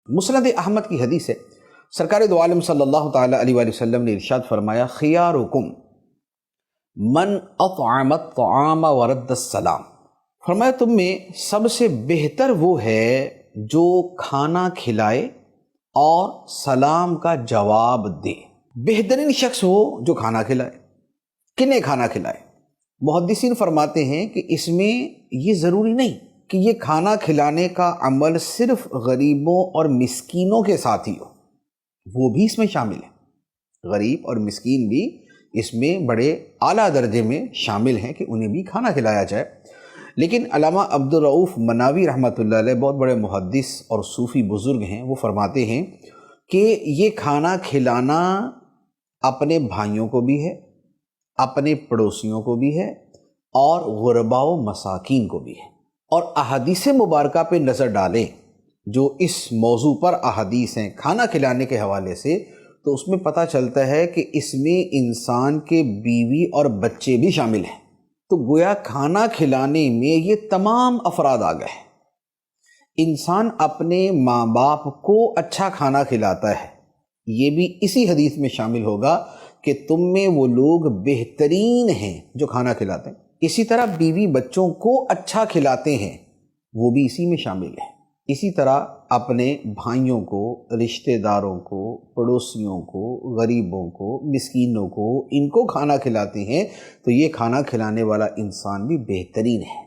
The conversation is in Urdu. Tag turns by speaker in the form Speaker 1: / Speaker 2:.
Speaker 1: مسند احمد کی حدیث ہے، سرکار دو عالم صلی اللہ تعالیٰ علیہ وآلہ وسلم نے ارشاد فرمایا، خیارکم من اطعم الطعام ورد السلام، فرمایا تم میں سب سے بہتر وہ ہے جو کھانا کھلائے اور سلام کا جواب دے۔ بہترین شخص وہ جو کھانا کھلائے۔ کنہیں کھانا کھلائے؟ محدثین فرماتے ہیں کہ اس میں یہ ضروری نہیں کہ یہ کھانا کھلانے کا عمل صرف غریبوں اور مسکینوں کے ساتھ ہی ہو، وہ بھی اس میں شامل ہے۔ غریب اور مسکین بھی اس میں بڑے اعلیٰ درجے میں شامل ہیں کہ انہیں بھی کھانا کھلایا جائے۔ لیکن علامہ عبدالرؤف مناوی رحمۃ اللہ علیہ بہت بڑے محدث اور صوفی بزرگ ہیں، وہ فرماتے ہیں کہ یہ کھانا کھلانا اپنے بھائیوں کو بھی ہے، اپنے پڑوسیوں کو بھی ہے، اور غرباء و مساکین کو بھی ہے۔ اور احادیث مبارکہ پہ نظر ڈالیں جو اس موضوع پر احادیث ہیں کھانا کھلانے کے حوالے سے، تو اس میں پتہ چلتا ہے کہ اس میں انسان کے بیوی اور بچے بھی شامل ہیں۔ تو گویا کھانا کھلانے میں یہ تمام افراد آ گئے۔ انسان اپنے ماں باپ کو اچھا کھانا کھلاتا ہے، یہ بھی اسی حدیث میں شامل ہوگا کہ تم میں وہ لوگ بہترین ہیں جو کھانا کھلاتے ہیں۔ اسی طرح بیوی بچوں کو اچھا کھلاتے ہیں، وہ بھی اسی میں شامل ہے۔ اسی طرح اپنے بھائیوں کو، رشتہ داروں کو، پڑوسیوں کو، غریبوں کو، مسکینوں کو، ان کو کھانا کھلاتے ہیں، تو یہ کھانا کھلانے والا انسان بھی بہترین ہے۔